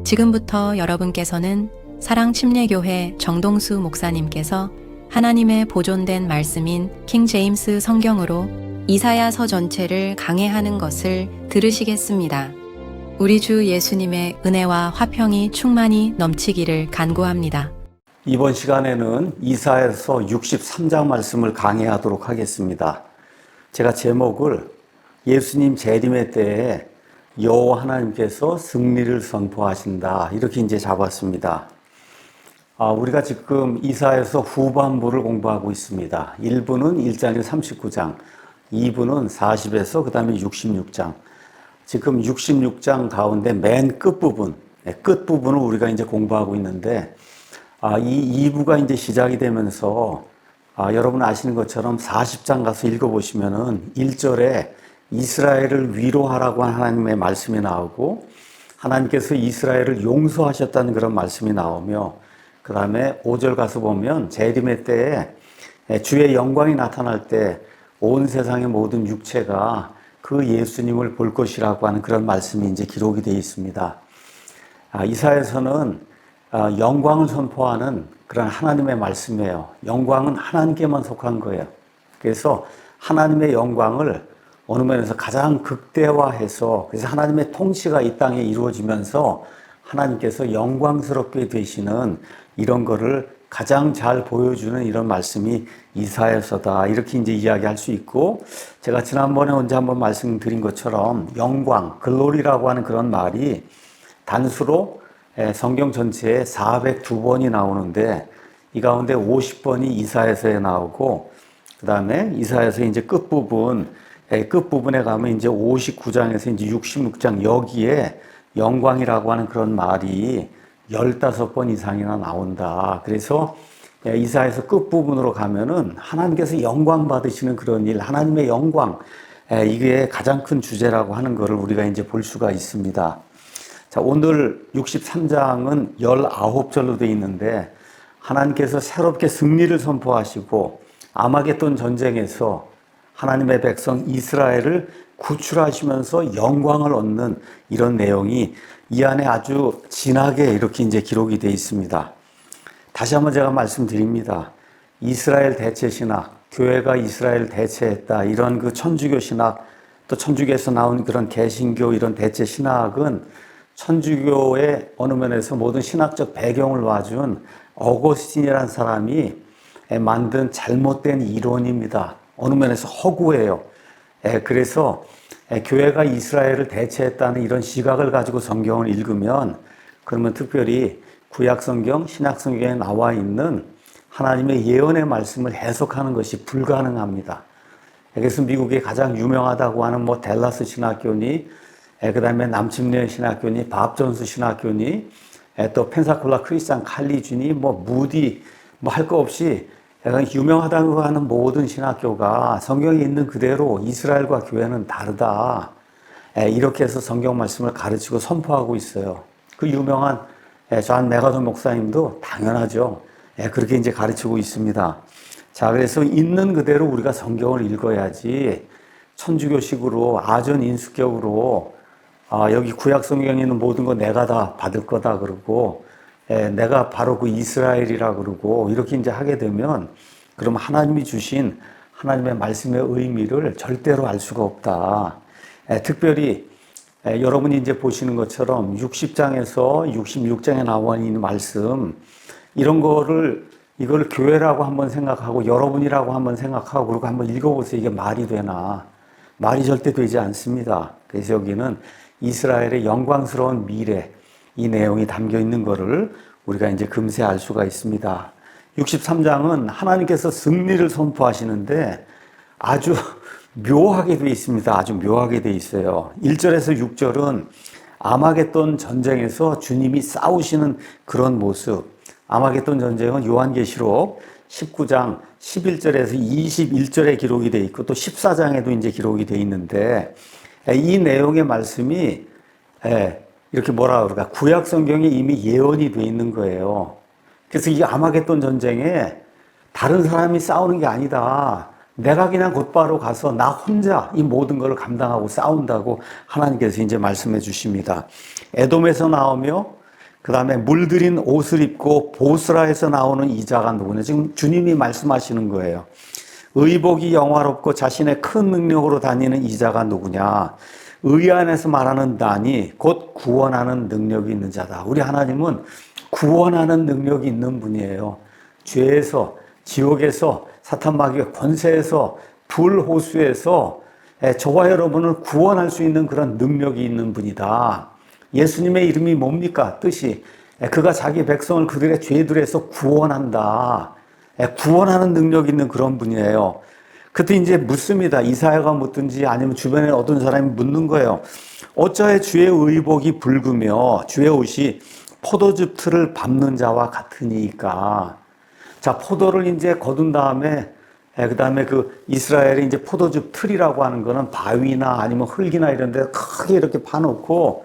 지금부터 여러분께서는 사랑침례교회 정동수 목사님께서 하나님의 보존된 말씀인 킹 제임스 성경으로 이사야서 전체를 강해하는 것을 들으시겠습니다. 우리 주 예수님의 은혜와 화평이 충만히 넘치기를 간구합니다. 이번 시간에는 이사야서 63장 말씀을 강해하도록 하겠습니다. 제가 제목을 예수님 재림의 때에 여호와 하나님께서 승리를 선포하신다 이렇게 이제 잡았습니다. 우리가 지금 이사야서 후반부를 공부하고 있습니다. 1부는 1장에서 39장, 2부는 40에서 그 다음에 66장. 지금 66장 가운데 맨 끝부분을 우리가 이제 공부하고 있는데, 이 2부가 이제 시작이 되면서, 여러분 아시는 것처럼 40장 가서 읽어보시면은 1절에 이스라엘을 위로하라고 하는 하나님의 말씀이 나오고, 하나님께서 이스라엘을 용서하셨다는 그런 말씀이 나오며, 그 다음에 5절 가서 보면 재림의 때에 주의 영광이 나타날 때 온 세상의 모든 육체가 그 예수님을 볼 것이라고 하는 그런 말씀이 이제 기록이 되어 있습니다. 이사야서는 영광을 선포하는 그런 하나님의 말씀이에요. 영광은 하나님께만 속한 거예요. 그래서 하나님의 영광을 어느 면에서 가장 극대화해서, 그래서 하나님의 통치가 이 땅에 이루어지면서 하나님께서 영광스럽게 되시는 이런 거를 가장 잘 보여주는 이런 말씀이 이사야서다 이렇게 이제 이야기할 수 있고, 제가 지난번에 언제 한번 말씀드린 것처럼 영광, 글로리라고 하는 그런 말이 단수로 성경 전체에 402번이 나오는데 이 가운데 50번이 이사야서에 나오고, 그 다음에 이사야서 이제 끝부분에 가면 이제 59장에서 이제 66장 여기에 영광이라고 하는 그런 말이 15번 이상이나 나온다. 그래서 이사야서 끝부분으로 가면은 하나님께서 영광 받으시는 그런 일, 하나님의 영광, 이게 가장 큰 주제라고 하는 것을 우리가 이제 볼 수가 있습니다. 자, 오늘 63장은 19절로 되어 있는데 하나님께서 새롭게 승리를 선포하시고 아마겟돈 전쟁에서 하나님의 백성 이스라엘을 구출하시면서 영광을 얻는 이런 내용이 이 안에 아주 진하게 이렇게 이제 기록이 되어 있습니다. 다시 한번 제가 말씀드립니다. 이스라엘 대체 신학, 교회가 이스라엘 대체했다 이런 그 천주교 신학, 또 천주교에서 나온 그런 개신교 이런 대체 신학은 천주교의 어느 면에서 모든 신학적 배경을 놔준 어거스틴이라는 사람이 만든 잘못된 이론입니다. 어느 면에서 허구예요. 그래서 교회가 이스라엘을 대체했다는 이런 시각을 가지고 성경을 읽으면, 그러면 특별히 구약성경, 신약성경에 나와 있는 하나님의 예언의 말씀을 해석하는 것이 불가능합니다. 그래서 미국에 가장 유명하다고 하는 뭐 댈러스 신학교니, 그 다음에 남침례 신학교니, 밥존스 신학교니, 또 펜사콜라 크리스찬 칼리주니, 뭐 무디, 뭐 할 거 없이 유명하다고 하는 모든 신학교가 성경에 있는 그대로 이스라엘과 교회는 다르다. 이렇게 해서 성경 말씀을 가르치고 선포하고 있어요. 그 유명한 존 메가더 목사님도 당연하죠. 그렇게 이제 가르치고 있습니다. 자, 그래서 있는 그대로 우리가 성경을 읽어야지 천주교식으로 아전인수격으로 여기 구약 성경에 있는 모든 거 내가 다 받을 거다 그러고 내가 바로 그 이스라엘이라 그러고 이렇게 이제 하게 되면, 그럼 하나님이 주신 하나님의 말씀의 의미를 절대로 알 수가 없다. 특별히 여러분이 이제 보시는 것처럼 60장에서 66장에 나와 있는 말씀, 이걸 교회라고 한번 생각하고 여러분이라고 한번 생각하고 그리고 한번 읽어보세요. 이게 말이 되나? 말이 절대 되지 않습니다. 그래서 여기는 이스라엘의 영광스러운 미래, 이 내용이 담겨 있는 것을 우리가 이제 금세 알 수가 있습니다. 63장은 하나님께서 승리를 선포하시는데 아주 묘하게 되어 있습니다. 아주 묘하게 되어 있어요. 1절에서 6절은 아마겟돈 전쟁에서 주님이 싸우시는 그런 모습. 아마겟돈 전쟁은 요한계시록 19장 11절에서 21절에 기록이 되어 있고 또 14장에도 이제 기록이 되어 있는데, 이 내용의 말씀이 이렇게 뭐라 그럴까? 구약 성경에 이미 예언이 되어 있는 거예요. 그래서 이 아마겟돈 전쟁에 다른 사람이 싸우는 게 아니다. 내가 그냥 곧바로 가서 나 혼자 이 모든 걸 감당하고 싸운다고 하나님께서 이제 말씀해 주십니다. 에돔에서 나오며 그 다음에 물들인 옷을 입고 보스라에서 나오는 이자가 누구냐. 지금 주님이 말씀하시는 거예요. 의복이 영화롭고 자신의 큰 능력으로 다니는 이자가 누구냐. 의 안에서 말하는 나니 곧 구원하는 능력이 있는 자다. 우리 하나님은 구원하는 능력이 있는 분이에요. 죄에서, 지옥에서, 사탄 마귀의 권세에서, 불호수에서 저와 여러분을 구원할 수 있는 그런 능력이 있는 분이다. 예수님의 이름이 뭡니까? 뜻이 그가 자기 백성을 그들의 죄들에서 구원한다. 구원하는 능력이 있는 그런 분이에요. 그때 이제 묻습니다. 이사야가 묻든지 아니면 주변에 어떤 사람이 묻는 거예요. 어찌하여 주의 의복이 붉으며 주의 옷이 포도즙 틀을 밟는 자와 같으니까. 자, 포도를 이제 거둔 다음에 그 다음에 그 이스라엘의 이제 포도즙 틀이라고 하는 거는 바위나 아니면 흙이나 이런 데 크게 이렇게 파놓고,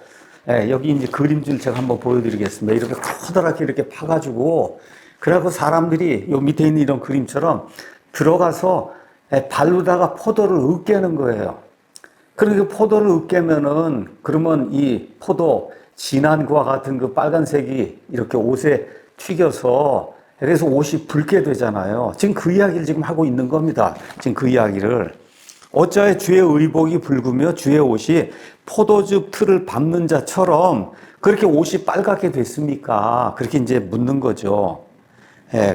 여기 이제 그림줄 제가 한번 보여드리겠습니다. 이렇게 커다랗게 이렇게 파가지고, 그래갖고 사람들이 요 밑에 있는 이런 그림처럼 들어가서 발로다가 포도를 으깨는 거예요. 그러니까 포도를 으깨면은, 그러면 이 포도, 진한 거와 같은 그 빨간색이 이렇게 옷에 튀겨서 그래서 옷이 붉게 되잖아요. 지금 그 이야기를 지금 하고 있는 겁니다. 지금 그 이야기를. 어찌하여 주의 의복이 붉으며 주의 옷이 포도즙 틀을 밟는 자처럼 그렇게 옷이 빨갛게 됐습니까? 그렇게 이제 묻는 거죠.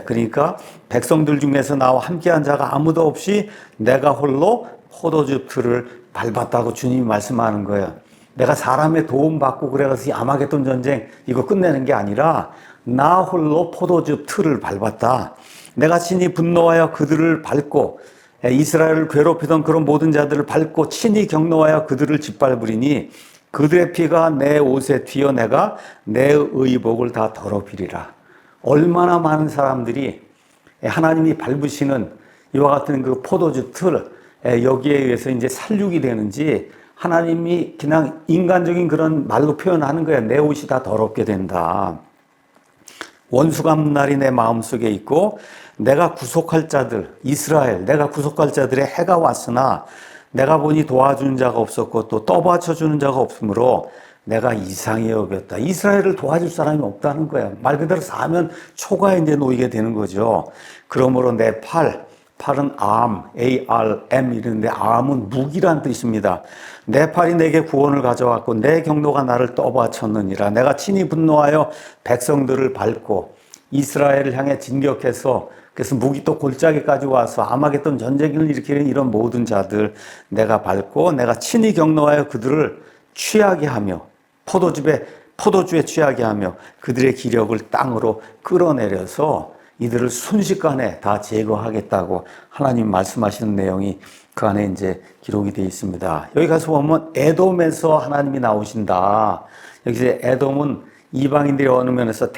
그러니까 백성들 중에서 나와 함께한 자가 아무도 없이 내가 홀로 포도즙 틀을 밟았다고 주님이 말씀하는 거예요. 내가 사람의 도움 받고 그래서 이 아마겟돈 전쟁 이거 끝내는 게 아니라 나 홀로 포도즙 틀을 밟았다. 내가 친히 분노하여 그들을 밟고 이스라엘을 괴롭히던 그런 모든 자들을 밟고 친히 격노하여 그들을 짓밟으리니 그들의 피가 내 옷에 튀어 내가 내 의복을 다 더럽히리라. 얼마나 많은 사람들이 하나님이 밟으시는 이와 같은 그 포도즙 틀 여기에 의해서 이제 살육이 되는지 하나님이 그냥 인간적인 그런 말로 표현하는 거야. 내 옷이 다 더럽게 된다. 원수감날이 내 마음속에 있고 내가 구속할 자들 이스라엘 내가 구속할 자들의 해가 왔으나 내가 보니 도와주는 자가 없었고 또 떠받쳐주는 자가 없으므로 내가 이상히 여겼다. 이스라엘을 도와줄 사람이 없다는 거야. 말 그대로 사면 초가에 이제 놓이게 되는 거죠. 그러므로 내 팔은 암, A-R-M 이런데 암은 무기란 뜻입니다. 내 팔이 내게 구원을 가져왔고 내 경노가 나를 떠받쳤느니라. 내가 친히 분노하여 백성들을 밟고 이스라엘을 향해 진격해서 그래서 무기 또 골짜기까지 와서 아마겟돈 전쟁을 일으키는 이런 모든 자들 내가 밟고 내가 친히 경노하여 그들을 취하게 하며 포도주에 취하게 하며 그들의 기력을 땅으로 끌어내려서 이들을 순식간에 다 제거하겠다고 하나님 말씀하시는 내용이 그 안에 이제 기록이 되어 있습니다. 여기 가서 보면 에돔에서 하나님이 나오신다. 여기서 에돔은 이방인들이 어느 면에서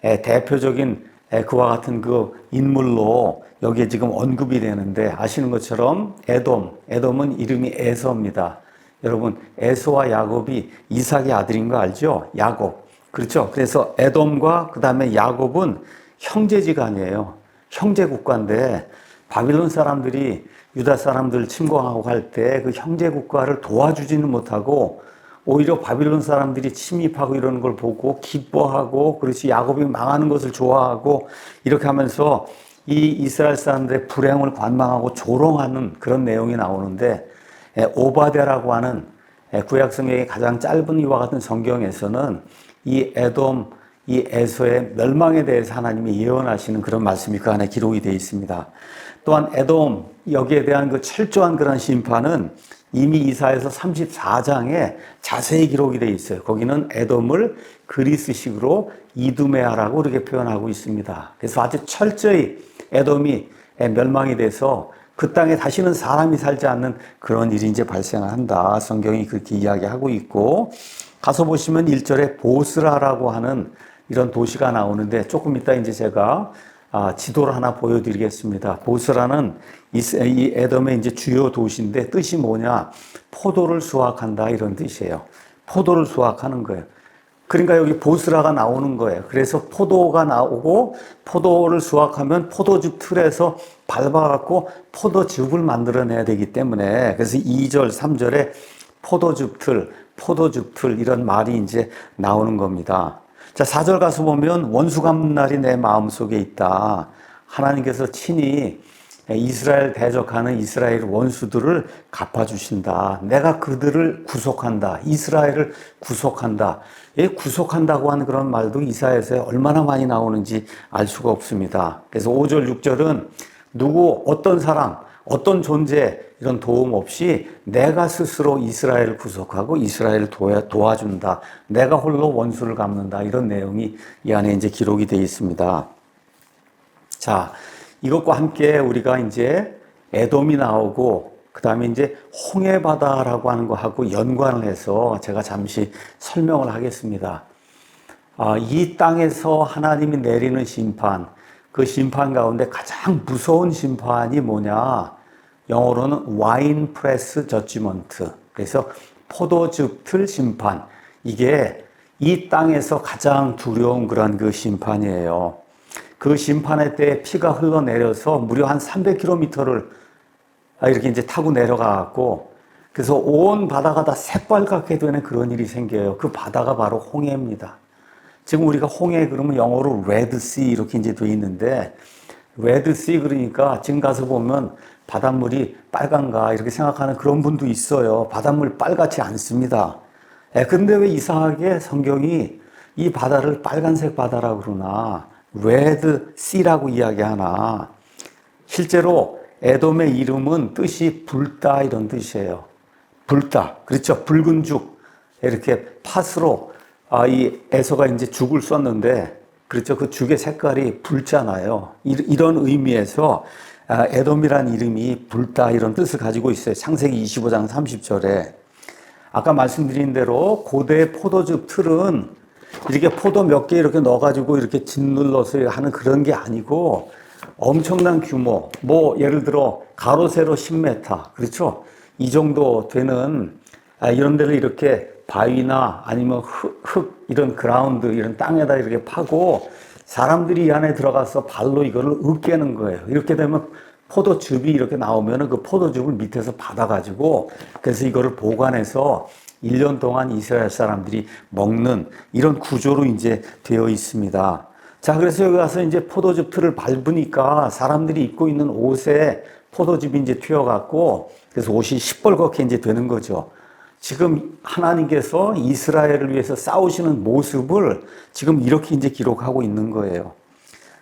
대표적인 그와 같은 그 인물로 여기에 지금 언급이 되는데 아시는 것처럼 에돔은 이름이 에서입니다. 여러분 에서와 야곱이 이삭의 아들인 거 알죠? 야곱. 그렇죠? 그래서 에돔과 그 다음에 야곱은 형제지간이에요. 형제국가인데 바빌론 사람들이 유다 사람들 침공하고 할 때 그 형제국가를 도와주지는 못하고 오히려 바빌론 사람들이 침입하고 이러는 걸 보고 기뻐하고 그렇지 야곱이 망하는 것을 좋아하고 이렇게 하면서 이 이스라엘 사람들의 불행을 관망하고 조롱하는 그런 내용이 나오는데 오바댜라고 하는 구약성경의 가장 짧은 이와 같은 성경에서는 이 에돔 이 에서의 멸망에 대해서 하나님이 예언하시는 그런 말씀이 그 안에 기록이 되어 있습니다. 또한 에돔 여기에 대한 그 철저한 그런 심판은 이미 이사야서 34장에 자세히 기록이 되어 있어요. 거기는 에돔을 그리스식으로 이두메아라고 그렇게 표현하고 있습니다. 그래서 아주 철저히 에돔이 멸망이 돼서 그 땅에 다시는 사람이 살지 않는 그런 일이 이제 발생한다. 성경이 그렇게 이야기하고 있고 가서 보시면 1절에 보스라라고 하는 이런 도시가 나오는데 조금 이따 이제 제가 지도를 하나 보여드리겠습니다. 보스라는 이 에돔의 이제 주요 도시인데 뜻이 뭐냐? 포도를 수확한다 이런 뜻이에요. 포도를 수확하는 거예요. 그러니까 여기 보스라가 나오는 거예요. 그래서 포도가 나오고 포도를 수확하면 포도즙 틀에서 밟아갖고 포도즙을 만들어내야 되기 때문에 그래서 2절, 3절에 포도즙 틀, 포도즙 틀 이런 말이 이제 나오는 겁니다. 자, 4절 가서 보면 원수 갚는 날이 내 마음속에 있다. 하나님께서 친히 이스라엘 대적하는 이스라엘 원수들을 갚아주신다. 내가 그들을 구속한다. 이스라엘을 구속한다. 구속한다고 하는 그런 말도 이사야서에 얼마나 많이 나오는지 알 수가 없습니다. 그래서 5절, 6절은 누구, 어떤 사람, 어떤 존재 이런 도움 없이 내가 스스로 이스라엘을 구속하고 이스라엘을 도와준다. 내가 홀로 원수를 갚는다. 이런 내용이 이 안에 이제 기록이 되어 있습니다. 자, 이것과 함께 우리가 이제 에돔이 나오고 그 다음에 이제 홍해바다라고 하는 거하고 연관을 해서 제가 잠시 설명을 하겠습니다. 이 땅에서 하나님이 내리는 심판, 그 심판 가운데 가장 무서운 심판이 뭐냐? 영어로는 와인 프레스 저지먼트. 그래서 포도즙 틀 심판. 이게 이 땅에서 가장 두려운 그런 그 심판이에요. 그 심판의 때에 피가 흘러내려서 무려 한 300km를 이렇게 이제 타고 내려가고, 그래서 온 바다가 다 새빨갛게 되는 그런 일이 생겨요. 그 바다가 바로 홍해입니다. 지금 우리가 홍해 그러면 영어로 레드씨 이렇게 이제 돼 있는데, 레드씨 그러니까 지금 가서 보면 바닷물이 빨간가 이렇게 생각하는 그런 분도 있어요. 바닷물 빨갛지 않습니다. 근데 왜 이상하게 성경이 이 바다를 빨간색 바다라고 그러나? 레드씨라고 이야기하나? 실제로 에돔의 이름은 뜻이 불다 이런 뜻이에요. 불다. 그렇죠. 붉은 죽. 이렇게 팥으로 이 에서가 이제 죽을 썼는데, 그렇죠. 그 죽의 색깔이 붉잖아요. 이런 의미에서 에돔이라는 이름이 불다 이런 뜻을 가지고 있어요. 창세기 25장 30절에. 아까 말씀드린 대로 고대 포도즙 틀은 이렇게 포도 몇 개 이렇게 넣어가지고 이렇게 짓눌러서 하는 그런 게 아니고 엄청난 규모, 뭐 예를 들어 가로 세로 10m, 그렇죠? 이 정도 되는 이런 데를 이렇게 바위나 아니면 흙 이런 그라운드 이런 땅에다 이렇게 파고 사람들이 이 안에 들어가서 발로 이거를 으깨는 거예요. 이렇게 되면 포도즙이 이렇게 나오면 그 포도즙을 밑에서 받아가지고 그래서 이거를 보관해서 1년 동안 이스라엘 사람들이 먹는 이런 구조로 이제 되어 있습니다. 자, 그래서 여기 가서 이제 포도즙 틀을 밟으니까 사람들이 입고 있는 옷에 포도즙이 이제 튀어갖고 그래서 옷이 시뻘겋게 이제 되는 거죠. 지금 하나님께서 이스라엘을 위해서 싸우시는 모습을 지금 이렇게 이제 기록하고 있는 거예요.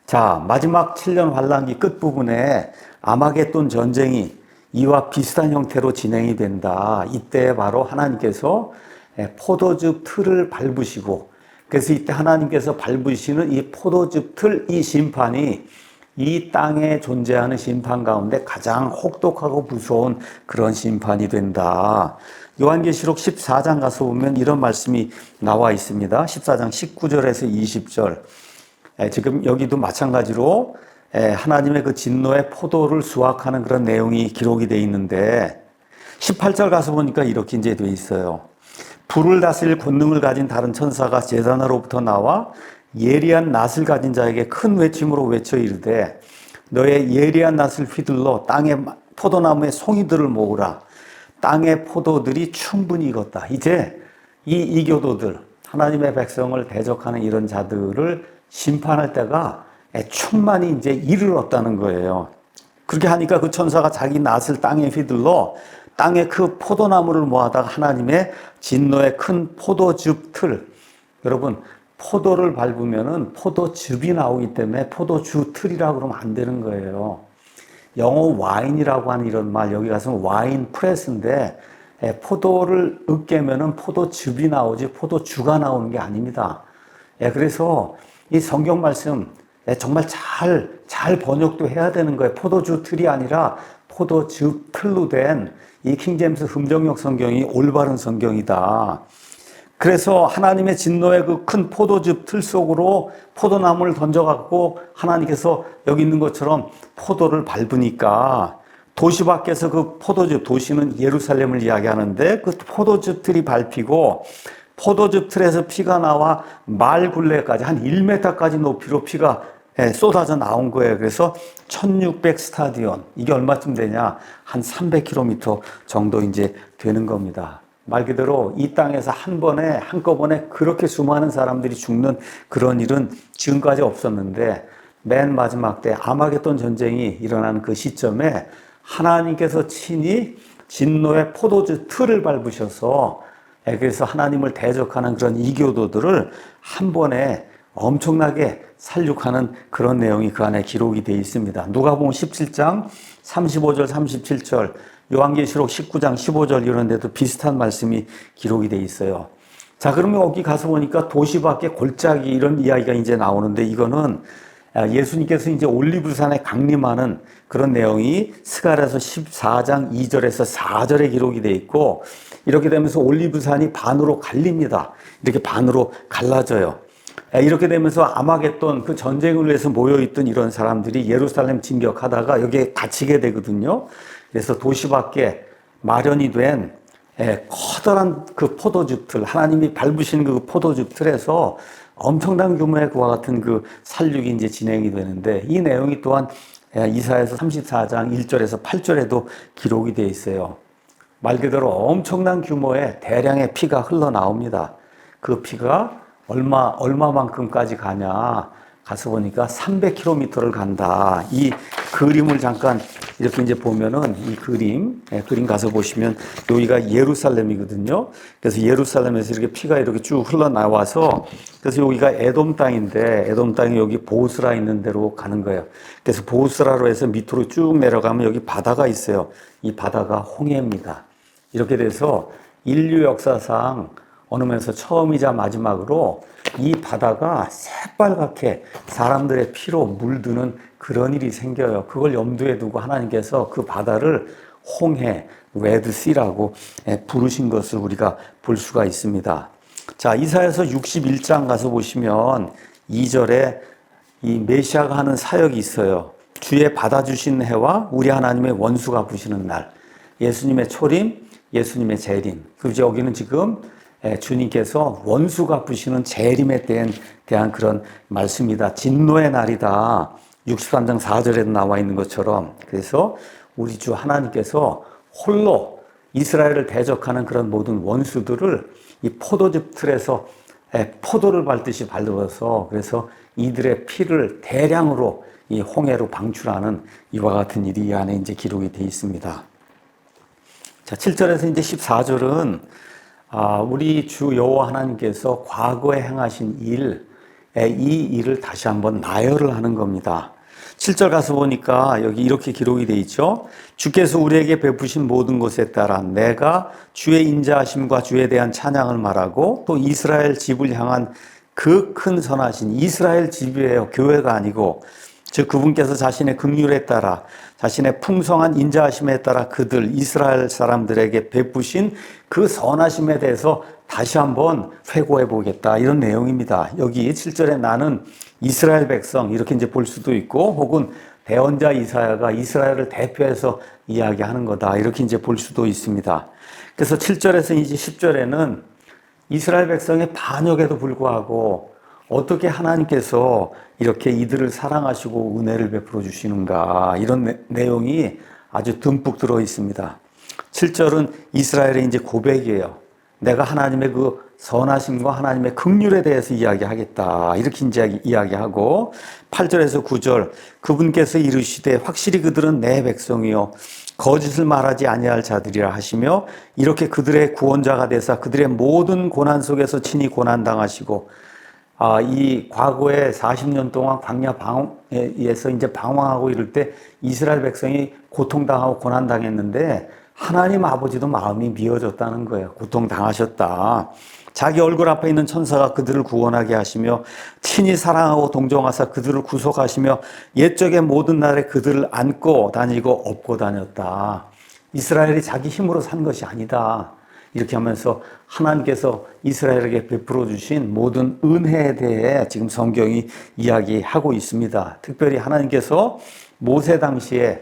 자, 마지막 7년 환란기 끝부분에 아마겟돈 전쟁이 이와 비슷한 형태로 진행이 된다. 이때 바로 하나님께서 포도즙 틀을 밟으시고, 그래서 이때 하나님께서 밟으시는 이 포도즙 틀, 이 심판이 이 땅에 존재하는 심판 가운데 가장 혹독하고 무서운 그런 심판이 된다. 요한계시록 14장 가서 보면 이런 말씀이 나와 있습니다. 14장 19절에서 20절. 지금 여기도 마찬가지로 하나님의 그 진노의 포도를 수확하는 그런 내용이 기록이 되어 있는데 18절 가서 보니까 이렇게 이제 되어 있어요. 불을 다스릴 권능을 가진 다른 천사가 제단으로부터 나와 예리한 낫을 가진 자에게 큰 외침으로 외쳐 이르되 너의 예리한 낫을 휘둘러 땅의 포도나무의 송이들을 모으라. 땅의 포도들이 충분히 익었다. 이제 이 이교도들, 하나님의 백성을 대적하는 이런 자들을 심판할 때가 충만히 이제 이르렀다는 거예요. 그렇게 하니까 그 천사가 자기 낫을 땅에 휘둘러 땅에 그 포도나무를 모아다가 하나님의 진노의 큰 포도즙 틀. 여러분, 포도를 밟으면은 포도즙이 나오기 때문에 포도주 틀이라고 그러면 안 되는 거예요. 영어 와인이라고 하는 이런 말, 여기 가서는 와인 프레스인데, 포도를 으깨면은 포도즙이 나오지 포도주가 나오는 게 아닙니다. 그래서 이 성경 말씀, 정말 잘 번역도 해야 되는 거예요. 포도주 틀이 아니라 포도즙 틀로 된 이 킹제임스 흠정역 성경이 올바른 성경이다. 그래서 하나님의 진노의 그 큰 포도즙 틀 속으로 포도나무를 던져갖고 하나님께서 여기 있는 것처럼 포도를 밟으니까 도시 밖에서 그 포도즙, 도시는 예루살렘을 이야기하는데 그 포도즙 틀이 밟히고 포도즙 틀에서 피가 나와 말 굴레까지 한 1m까지 높이로 피가 쏟아져 나온 거예요. 그래서 1600 스타디온. 이게 얼마쯤 되냐? 한 300km 정도 이제 되는 겁니다. 말 그대로 이 땅에서 한꺼번에 그렇게 수많은 사람들이 죽는 그런 일은 지금까지 없었는데 맨 마지막 때 아마겟돈 전쟁이 일어나는 그 시점에 하나님께서 친히 진노의 포도주 틀을 밟으셔서 그래서 하나님을 대적하는 그런 이교도들을 한 번에 엄청나게 살육하는 그런 내용이 그 안에 기록이 되어 있습니다. 누가복음 17장 35절 37절, 요한계시록 19장 15절 이런 데도 비슷한 말씀이 기록이 되어 있어요. 자, 그러면 여기 가서 보니까 도시 밖에 골짜기 이런 이야기가 이제 나오는데 이거는 예수님께서 이제 올리브산에 강림하는 그런 내용이 스가랴서 14장 2절에서 4절에 기록이 되어 있고 이렇게 되면서 올리브산이 반으로 갈립니다. 이렇게 반으로 갈라져요. 이렇게 되면서 아마겟돈 그 전쟁을 위해서 모여있던 이런 사람들이 예루살렘 진격하다가 여기에 갇히게 되거든요. 그래서 도시 밖에 마련이 된 커다란 그 포도즙 틀, 하나님이 밟으신 그 포도즙 틀에서 엄청난 규모의 그와 같은 그 살육이 이제 진행이 되는데 이 내용이 또한 이사야서 34장 1절에서 8절에도 기록이 되어 있어요. 말 그대로 엄청난 규모의 대량의 피가 흘러나옵니다. 그 피가 얼마만큼까지 가냐. 가서 보니까 300km를 간다. 이 그림을 잠깐 이렇게 이제 보면은 이 그림 가서 보시면 여기가 예루살렘이거든요. 그래서 예루살렘에서 이렇게 피가 이렇게 쭉 흘러나와서 그래서 여기가 에돔 땅인데 에돔 땅이 여기 보스라 있는 데로 가는 거예요. 그래서 보스라로 해서 밑으로 쭉 내려가면 여기 바다가 있어요. 이 바다가 홍해입니다. 이렇게 돼서 인류 역사상 어느 면에서 처음이자 마지막으로 이 바다가 새빨갛게 사람들의 피로 물드는 그런 일이 생겨요. 그걸 염두에 두고 하나님께서 그 바다를 홍해, 레드시라고 부르신 것을 우리가 볼 수가 있습니다. 자, 이사야서 61장 가서 보시면 2절에 이 메시아가 하는 사역이 있어요. 주의 받아주신 해와 우리 하나님의 원수가 부시는 날. 예수님의 초림, 예수님의 재림. 그리고 여기는 지금 주님께서 원수 갚으시는 재림에 대한 그런 말씀이다. 진노의 날이다. 63장 4절에도 나와 있는 것처럼. 그래서 우리 주 하나님께서 홀로 이스라엘을 대적하는 그런 모든 원수들을 이 포도즙 틀에서 포도를 밟듯이 밟아서 그래서 이들의 피를 대량으로 이 홍해로 방출하는 이와 같은 일이 이 안에 이제 기록이 되어 있습니다. 자, 7절에서 이제 14절은 우리 주 여호와 하나님께서 과거에 행하신 이 일을 다시 한번 나열을 하는 겁니다. 7절 가서 보니까 여기 이렇게 기록이 되어 있죠. 주께서 우리에게 베푸신 모든 것에 따라 내가 주의 인자하심과 주에 대한 찬양을 말하고 또 이스라엘 집을 향한 그 큰 선하신 이스라엘 집이에요. 교회가 아니고 즉 그분께서 자신의 긍휼에 따라 자신의 풍성한 인자하심에 따라 그들 이스라엘 사람들에게 베푸신 그 선하심에 대해서 다시 한번 회고해 보겠다 이런 내용입니다. 여기 7절에 나는 이스라엘 백성 이렇게 이제 볼 수도 있고 혹은 대언자 이사야가 이스라엘을 대표해서 이야기하는 거다 이렇게 이제 볼 수도 있습니다. 그래서 7절에서 이제 10절에는 이스라엘 백성의 반역에도 불구하고 어떻게 하나님께서 이렇게 이들을 사랑하시고 은혜를 베풀어 주시는가 이런 내용이 아주 듬뿍 들어 있습니다. 7절은 이스라엘의 이제 고백이에요. 내가 하나님의 그 선하심과 하나님의 긍휼에 대해서 이야기하겠다. 이렇게 이제 이야기하고 8절에서 9절 그분께서 이르시되 확실히 그들은 내 백성이요 거짓을 말하지 아니할 자들이라 하시며 이렇게 그들의 구원자가 되사 그들의 모든 고난 속에서 친히 고난 당하시고 이 과거에 40년 동안 광야 방황에서 이제 방황하고 이럴 때 이스라엘 백성이 고통당하고 고난당했는데 하나님 아버지도 마음이 미어졌다는 거예요. 고통당하셨다. 자기 얼굴 앞에 있는 천사가 그들을 구원하게 하시며 친히 사랑하고 동정하사 그들을 구속하시며 옛적의 모든 날에 그들을 안고 다니고 업고 다녔다. 이스라엘이 자기 힘으로 산 것이 아니다. 이렇게 하면서 하나님께서 이스라엘에게 베풀어 주신 모든 은혜에 대해 지금 성경이 이야기하고 있습니다. 특별히 하나님께서 모세 당시에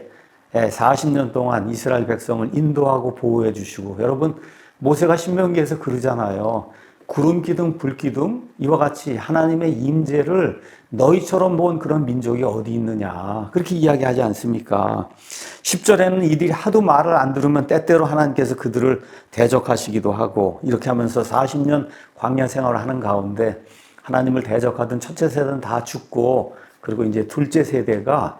40년 동안 이스라엘 백성을 인도하고 보호해 주시고 여러분 모세가 신명기에서 그러잖아요. 구름 기둥, 불 기둥 이와 같이 하나님의 임재를 너희처럼 본 그런 민족이 어디 있느냐. 그렇게 이야기하지 않습니까? 10절에는 이들이 하도 말을 안 들으면 때때로 하나님께서 그들을 대적하시기도 하고 이렇게 하면서 40년 광야 생활을 하는 가운데 하나님을 대적하던 첫째 세대는 다 죽고 그리고 이제 둘째 세대가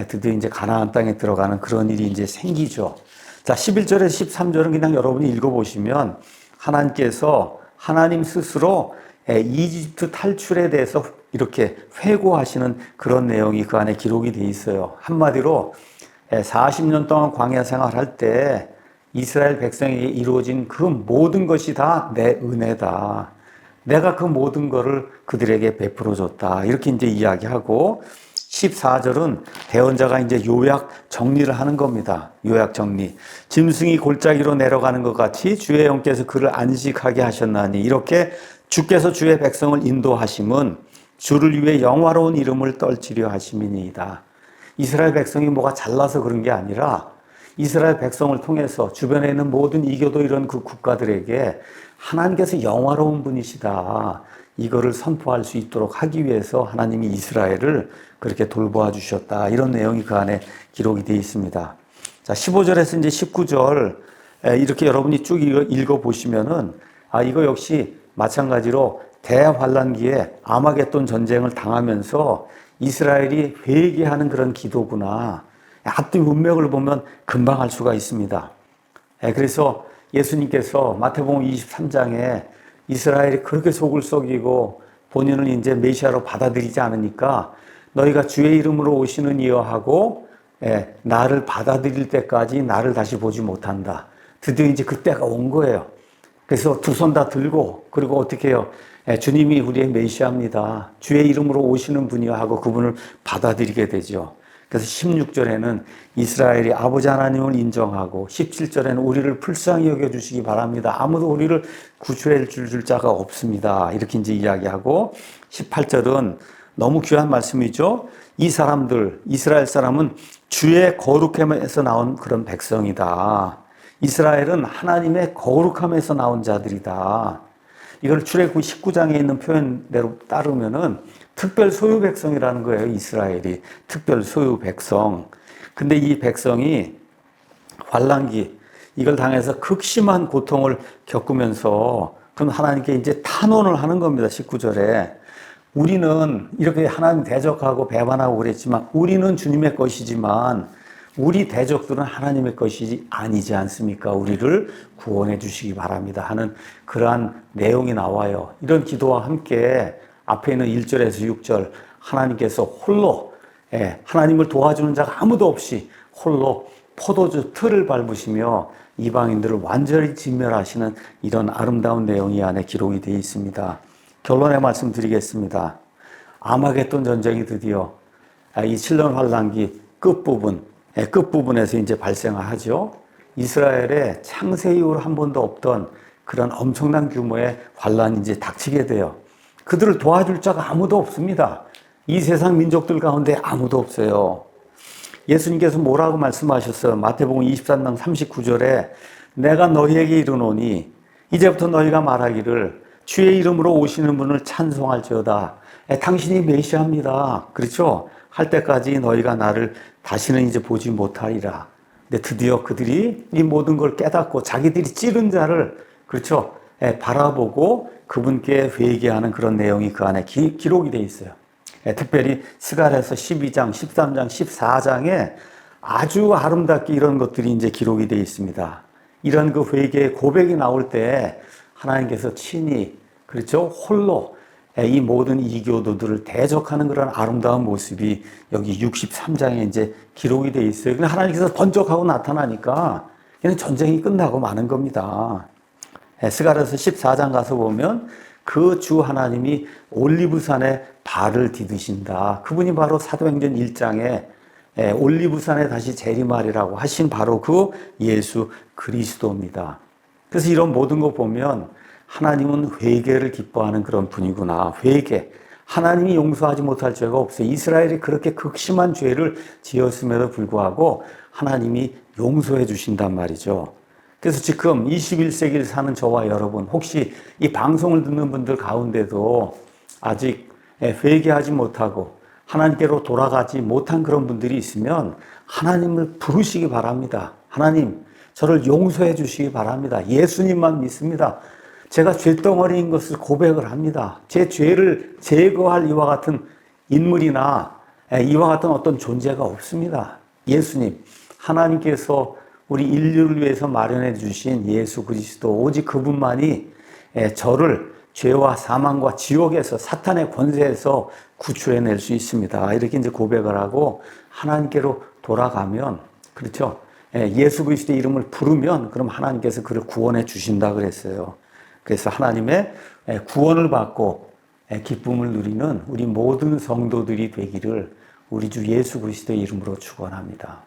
드디어 이제 가나안 땅에 들어가는 그런 일이 이제 생기죠. 자, 11절에서 13절은 그냥 여러분이 읽어보시면 하나님께서 하나님 스스로 이집트 탈출에 대해서 이렇게 회고하시는 그런 내용이 그 안에 기록이 돼 있어요. 한마디로 40년 동안 광야 생활할 때 이스라엘 백성에게 이루어진 그 모든 것이 다 내 은혜다. 내가 그 모든 것을 그들에게 베풀어 줬다. 이렇게 이제 이야기하고 14절은 대언자가 이제 요약 정리를 하는 겁니다. 요약 정리. 짐승이 골짜기로 내려가는 것 같이 주의 영께서 그를 안식하게 하셨나니 이렇게 주께서 주의 백성을 인도하심은 주를 위해 영화로운 이름을 떨치려 하심이니이다. 이스라엘 백성이 뭐가 잘나서 그런 게 아니라 이스라엘 백성을 통해서 주변에 있는 모든 이교도 이런 그 국가들에게 하나님께서 영화로운 분이시다. 이거를 선포할 수 있도록 하기 위해서 하나님이 이스라엘을 그렇게 돌보아 주셨다. 이런 내용이 그 안에 기록이 되어 있습니다. 자, 15절에서 이제 19절 이렇게 여러분이 쭉 읽어 보시면은 이거 역시 마찬가지로 대환란기에 아마겟돈 전쟁을 당하면서 이스라엘이 회개하는 그런 기도구나. 앞뒤 문맥을 보면 금방 알 수가 있습니다. 그래서 예수님께서 마태복음 23장에 이스라엘이 그렇게 속을 썩이고 본인을 이제 메시아로 받아들이지 않으니까 너희가 주의 이름으로 오시는 이여 하고 나를 받아들일 때까지 나를 다시 보지 못한다. 드디어 이제 그때가 온 거예요. 그래서 두 손 다 들고 그리고 어떻게 해요? 주님이 우리의 메시아입니다. 주의 이름으로 오시는 분이여 하고 그분을 받아들이게 되죠. 그래서 16절에는 이스라엘이 아버지 하나님을 인정하고 17절에는 우리를 불쌍히 여겨주시기 바랍니다. 아무도 우리를 구출해 줄 자가 없습니다. 이렇게 이제 이야기하고 18절은 너무 귀한 말씀이죠. 이 사람들, 이스라엘 사람은 주의 거룩함에서 나온 그런 백성이다. 이스라엘은 하나님의 거룩함에서 나온 자들이다. 이걸 출애굽 19장에 있는 표현대로 따르면은 특별 소유 백성이라는 거예요. 이스라엘이 특별 소유 백성. 근데 이 백성이 환란기 이걸 당해서 극심한 고통을 겪으면서 그럼 하나님께 이제 탄원을 하는 겁니다. 19절에 우리는 이렇게 하나님 대적하고 배반하고 그랬지만 우리는 주님의 것이지만 우리 대적들은 하나님의 것이 아니지 않습니까? 우리를 구원해 주시기 바랍니다 하는 그러한 내용이 나와요. 이런 기도와 함께 앞에 있는 1절에서 6절 하나님께서 홀로 하나님을 도와주는 자가 아무도 없이 홀로 포도주 틀을 밟으시며 이방인들을 완전히 진멸하시는 이런 아름다운 내용이 안에 기록이 되어 있습니다. 결론의 말씀 드리겠습니다. 아마겟돈 전쟁이 드디어 이 7년 환란기 끝부분에서 이제 발생하죠. 이스라엘의 창세 이후로 한 번도 없던 그런 엄청난 규모의 환란이 이제 닥치게 돼요. 그들을 도와줄 자가 아무도 없습니다. 이 세상 민족들 가운데 아무도 없어요. 예수님께서 뭐라고 말씀하셨어요? 마태복음 23장 39절에 내가 너희에게 이르노니 이제부터 너희가 말하기를 주의 이름으로 오시는 분을 찬송할지어다. 당신이 메시아입니다. 그렇죠? 할 때까지 너희가 나를 다시는 이제 보지 못하리라. 근데 드디어 그들이 이 모든 걸 깨닫고 자기들이 찌른 자를 그렇죠? 바라보고 그분께 회개하는 그런 내용이 그 안에 기록이 되어 있어요. 특별히 스가랴서 12장, 13장, 14장에 아주 아름답게 이런 것들이 이제 기록이 되어 있습니다. 이런 그 회개의 고백이 나올 때 하나님께서 친히 그렇죠? 홀로 이 모든 이교도들을 대적하는 그런 아름다운 모습이 여기 63장에 이제 기록이 되어 있어요. 그냥 하나님께서 번쩍하고 나타나니까 그냥 전쟁이 끝나고 마는 겁니다. 스가랴서 14장 가서 보면 그 주 하나님이 올리브산에 발을 디디신다. 그분이 바로 사도행전 1장에 올리브산에 다시 재림하리라고 하신 바로 그 예수 그리스도입니다. 그래서 이런 모든 거 보면 하나님은 회개를 기뻐하는 그런 분이구나. 회개. 하나님이 용서하지 못할 죄가 없어요. 이스라엘이 그렇게 극심한 죄를 지었음에도 불구하고 하나님이 용서해 주신단 말이죠. 그래서 지금 21세기를 사는 저와 여러분, 혹시 이 방송을 듣는 분들 가운데도 아직 회개하지 못하고 하나님께로 돌아가지 못한 그런 분들이 있으면 하나님을 부르시기 바랍니다. 하나님, 저를 용서해 주시기 바랍니다. 예수님만 믿습니다. 제가 죄덩어리인 것을 고백을 합니다. 제 죄를 제거할 이와 같은 인물이나 이와 같은 어떤 존재가 없습니다. 예수님, 하나님께서 우리 인류를 위해서 마련해 주신 예수 그리스도, 오직 그분만이 저를 죄와 사망과 지옥에서, 사탄의 권세에서 구출해낼 수 있습니다. 이렇게 이제 고백을 하고 하나님께로 돌아가면, 그렇죠? 예수 그리스도의 이름을 부르면 그럼 하나님께서 그를 구원해 주신다 그랬어요. 그래서 하나님의 구원을 받고 기쁨을 누리는 우리 모든 성도들이 되기를 우리 주 예수 그리스도의 이름으로 축원합니다.